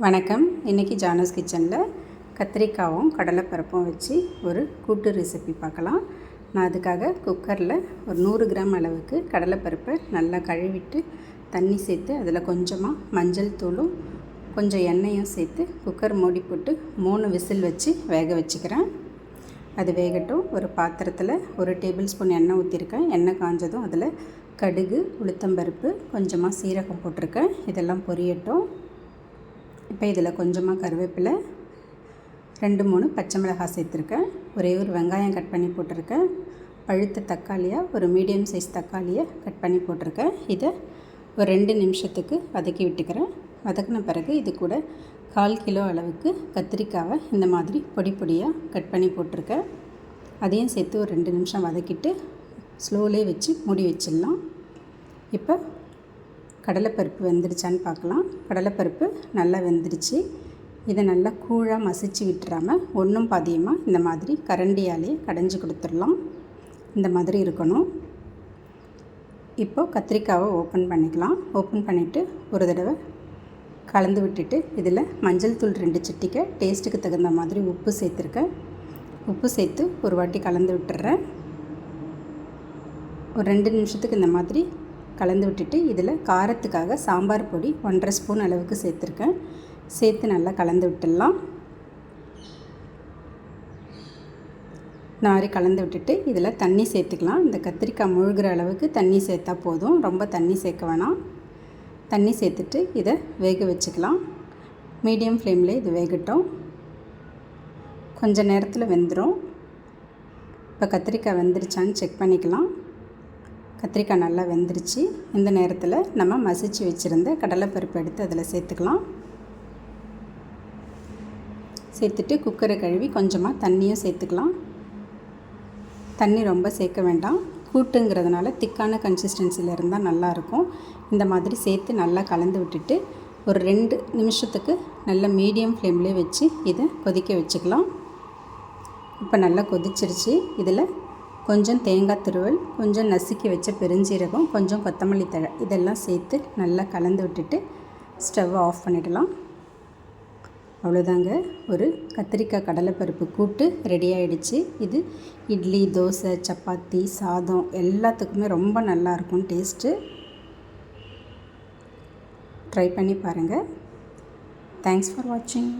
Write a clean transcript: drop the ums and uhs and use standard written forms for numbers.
வணக்கம். இன்றைக்கி ஜானஸ் கிச்சனில் கத்திரிக்காயும் கடலைப்பருப்பும் வச்சு ஒரு கூட்டு ரெசிபி பார்க்கலாம். நான் அதுக்காக குக்கரில் ஒரு 100 கிராம் அளவுக்கு கடலைப்பருப்பை நல்லா கழுவிட்டு தண்ணி சேர்த்து அதில் கொஞ்சமாக மஞ்சள் தூளும் கொஞ்சம் எண்ணெயும் சேர்த்து குக்கர் மூடி போட்டு 3 விசில் வச்சு வேக வச்சுக்கிறேன். அது வேகட்டும். ஒரு பாத்திரத்தில் 1 டேபிள் ஸ்பூன் எண்ணெய் ஊற்றிருக்கேன். எண்ணெய் காஞ்சதும் அதில் கடுகு, உளுத்தம்பருப்பு, கொஞ்சமாக சீரகம் போட்டிருக்கேன். இதெல்லாம் பொரியட்டும். இப்போ இதில் கொஞ்சமாக கருவேப்பிலை, 2-3 பச்சை மிளகாய் சேர்த்துருக்கேன். ஒரே ஒரு வெங்காயம் கட் பண்ணி போட்டிருக்கேன். பழுத்த தக்காளியாக ஒரு மீடியம் சைஸ் தக்காளியை கட் பண்ணி போட்டிருக்கேன். இதை ஒரு 2 நிமிஷத்துக்கு வதக்கி விட்டுக்கிறேன். வதக்கின பிறகு இது கூட 1/4 கிலோ அளவுக்கு கத்திரிக்காவை இந்த மாதிரி பொடி பொடியாக கட் பண்ணி போட்டிருக்கேன். அதையும் சேர்த்து ஒரு 2 நிமிஷம் வதக்கிட்டு ஸ்லோலே வச்சு மூடி வச்சிடலாம். இப்போ கடலைப்பருப்பு வெந்துருச்சான்னு பார்க்கலாம். கடலைப்பருப்பு நல்லா வெந்துருச்சு. இதை நல்லா கூழாக மசிச்சு விட்டுறாமல் ஒன்றும் பாதியமாக இந்த மாதிரி கரண்டியாலே கடைஞ்சி கொடுத்துடலாம். இந்த மாதிரி இருக்கணும். இப்போது கத்திரிக்காவை ஓப்பன் பண்ணிக்கலாம். ஓப்பன் பண்ணிவிட்டு ஒரு தடவை கலந்து விட்டுட்டு இதில் மஞ்சள் தூள் 2 சிட்டிக்கை, டேஸ்ட்டுக்கு தகுந்த மாதிரி உப்பு சேர்த்துருக்கேன். உப்பு சேர்த்து ஒரு வாட்டி கலந்து விட்டுறேன். ஒரு 2 நிமிஷத்துக்கு இந்த மாதிரி கலந்து விட்டுட்டு இதில் காரத்துக்காக சாம்பார் பொடி 1.5 ஸ்பூன் அளவுக்கு சேர்த்துருக்கேன். சேர்த்து நல்லா கலந்து விட்டுடலாம். இந்த மாதிரி கலந்து விட்டுட்டு இதில் தண்ணி சேர்த்துக்கலாம். இந்த கத்திரிக்காய் முழுகிற அளவுக்கு தண்ணி சேர்த்தா போதும். ரொம்ப தண்ணி சேர்க்க வேணாம். தண்ணி சேர்த்துட்டு இதை வேக வச்சுக்கலாம். மீடியம் ஃப்ளேமில் இது வேகட்டும். கொஞ்சம் நேரத்தில் வெந்துடும். இப்போ கத்திரிக்காய் வெந்துருச்சான்னு செக் பண்ணிக்கலாம். கத்திரிக்காய் நல்லா வெந்துருச்சு. இந்த நேரத்தில் நம்ம மசிச்சு வச்சுருந்த கடலைப்பருப்பு எடுத்து அதில் சேர்த்துக்கலாம். சேர்த்துட்டு குக்கரை கழுவி கொஞ்சமாக தண்ணியும் சேர்த்துக்கலாம். தண்ணி ரொம்ப சேர்க்க வேண்டாம். கூட்டுங்கிறதுனால திக்கான கன்சிஸ்டன்சியில் இருந்தால் நல்லாயிருக்கும். இந்த மாதிரி சேர்த்து நல்லா கலந்து விட்டுட்டு ஒரு 2 நிமிஷத்துக்கு நல்ல மீடியம் ஃப்ளேம்லேயே வச்சு இதை கொதிக்க வச்சுக்கலாம். இப்போ நல்லா கொதிச்சிருச்சு. இதில் கொஞ்சம் தேங்காய் துருவல், கொஞ்சம் நசுக்கி வச்ச பெருஞ்சீரகம், கொஞ்சம் கொத்தமல்லி தழை இதெல்லாம் சேர்த்து நல்லா கலந்து விட்டுட்டு ஸ்டவ்வை ஆஃப் பண்ணிடலாம். அவ்வளோதாங்க, ஒரு கத்திரிக்காய் கடலைப்பருப்பு கூட்டு ரெடி ஆகிடுச்சு. இது இட்லி, தோசை, சப்பாத்தி, சாதம் எல்லாத்துக்குமே ரொம்ப நல்லாயிருக்கும் டேஸ்ட்டு. ட்ரை பண்ணி பாருங்கள். தேங்க்ஸ் ஃபார் வாட்சிங்.